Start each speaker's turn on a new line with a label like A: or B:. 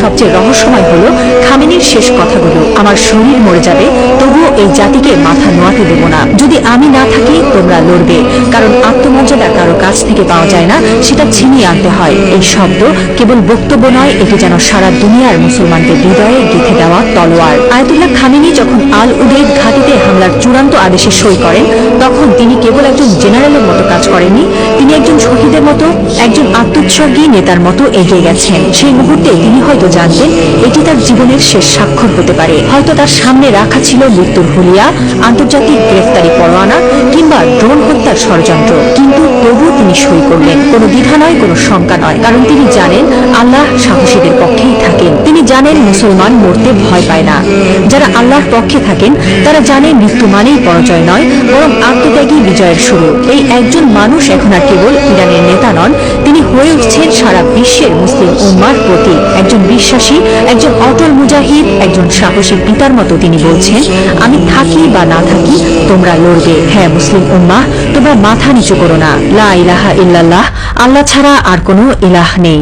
A: সবচেয়ে রহস্যময় হলো খামেনির শেষ কথাগুলো, আমার শরীর মরে যাবে তবুও এই জাতিকে মাথা নোয়াতে দেব না। যদি আমি না থাকি তোমরা লড়বে, কারণ আত্মমর্যাদা কারো কাছ থেকে পাওয়া যায় না, সেটা ছিনিয়ে আনতে হয়। এই শব্দ কেবল বক্তব্য নয়, এটি যেন সারা দুনিয়ার মুসলমানদের হৃদয়ে গেঁথে দেওয়া তলোয়ার। আয়াতুল্লাহ খামেনি যখন আল উদেইদ ঘাঁটিতে হামলার চূড়ান্ত আদেশে সই করেন, তখন তিনি কেবল একজন জেনারেলের মতো কাজ করেননি, তিনি একজন শহীদের মতো, একজন আত্মোৎসর্গী নেতার মতো এগিয়ে গেছেন। সেই মুহূর্তে তিনি হয়তো জানতেন এটি তার জীবনের শেষ স্বাক্ষর হতে পারে। হয়তো তার সামনে রাখা ছিল মৃত্যুর হুলিয়া, আন্তর্জাতিক গ্রেফতারি পরোয়ানা কিংবা ড্রোন হত্যার ষড়যন্ত্র, কিন্তু তবু তিনি সই করলেন। কোনো দ্বিধা নয়, কোনো শঙ্কা নয়, কারণ তিনি জানেন আল্লাহ সাহসীদের পক্ষেই থাকেন। তিনি জানেন মুসলমান মরতে ভয় পায় না। যারা আল্লাহর পক্ষে থাকেন তারা জানেন মৃত্যু মানেই পরাজয় নয়, বরং আত্মত্যাগী বিজয়ের শুরু। এই একজন মানুষ এখন আর কেবল ইরানের নেতা নন, তিনি হয়ে উঠছেন সারা বিশ্বের মুসলিম উম্মার প্রতীক। একজন বিশ্বাসী, একজন অটল মুজাহিদ, একজন সাহসী পিতার মতো তিনি বলছেন, আমি থাকি বা না থাকি তোমরা লড়বে। হ্যাঁ মুসলিম উম্মাহ, তোমরা মাথা নিচু করো না। লা ইলাহা ইল্লাল্লাহ, আল্লাহ ছাড়া আর কোনো ইলাহ নেই।